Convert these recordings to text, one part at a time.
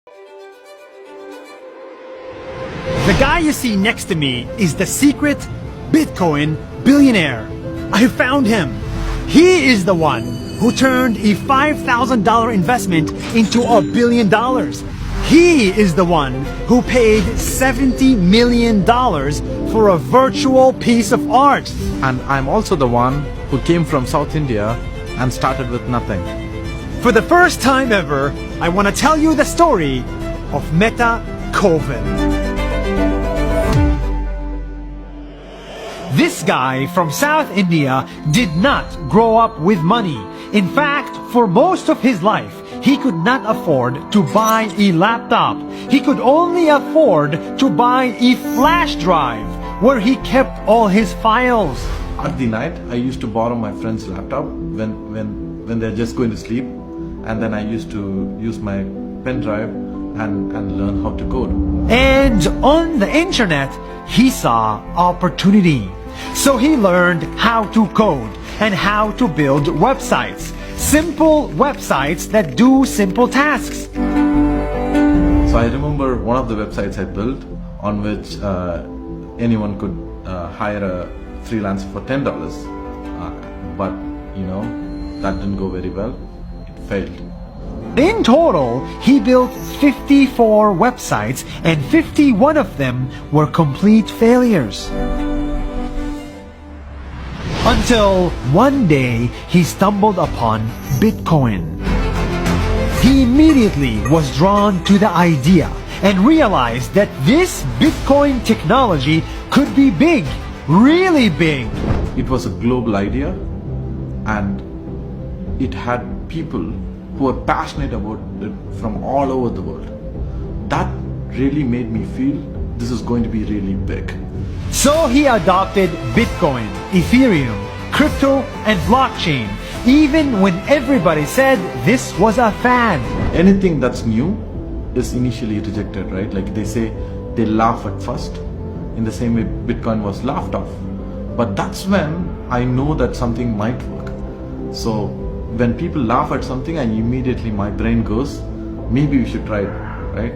The guy you see next to me is the secret Bitcoin billionaire. I found him. He is the one who turned a $5,000 investment into $1 billion. He is the one who paid $70 million for a virtual piece of art. And I'm also the one who came from South India and started with nothing. For the first time ever, I want to tell you the story of Meta Koven. This guy from South India did not grow up with money. In fact, for most of his life, he could not afford to buy a laptop. He could only afford to buy a flash drive where he kept all his files. At the night, I used to borrow my friend's laptop when they're just going to sleep, and then I used to use my pen drive and learn how to code. And on the internet, he saw opportunity. So he learned how to code and how to build websites. Simple websites that do simple tasks. So I remember one of the websites I built on which anyone could hire a freelancer for $10. But that didn't go very well. It failed. In total, he built 54 websites and 51 of them were complete failures. Until one day, he stumbled upon Bitcoin. He immediately was drawn to the idea and realized that this Bitcoin technology could be big, really big. It was a global idea, and it had people who were passionate about it from all over the world. That really made me feel this is going to be really big. So he adopted Bitcoin, Ethereum, crypto, and blockchain, even when everybody said this was a fad. Anything that's new is initially rejected, right? Like they say, they laugh at first. In the same way, Bitcoin was laughed off. But that's when I know that something might work. So when people laugh at something, my brain goes, maybe we should try it, right?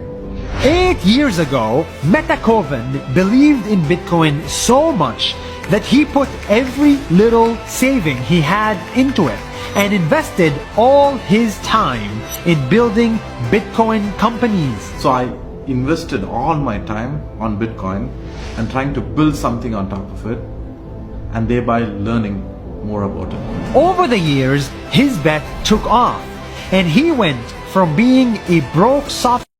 8 years ago, Meta Koven believed in Bitcoin so much that he put every little saving he had into it and invested all his time in building Bitcoin companies. So I invested all my time on Bitcoin and trying to build something on top of it, and thereby learning more about it. Over the years, his bet took off, and he went from being a broke software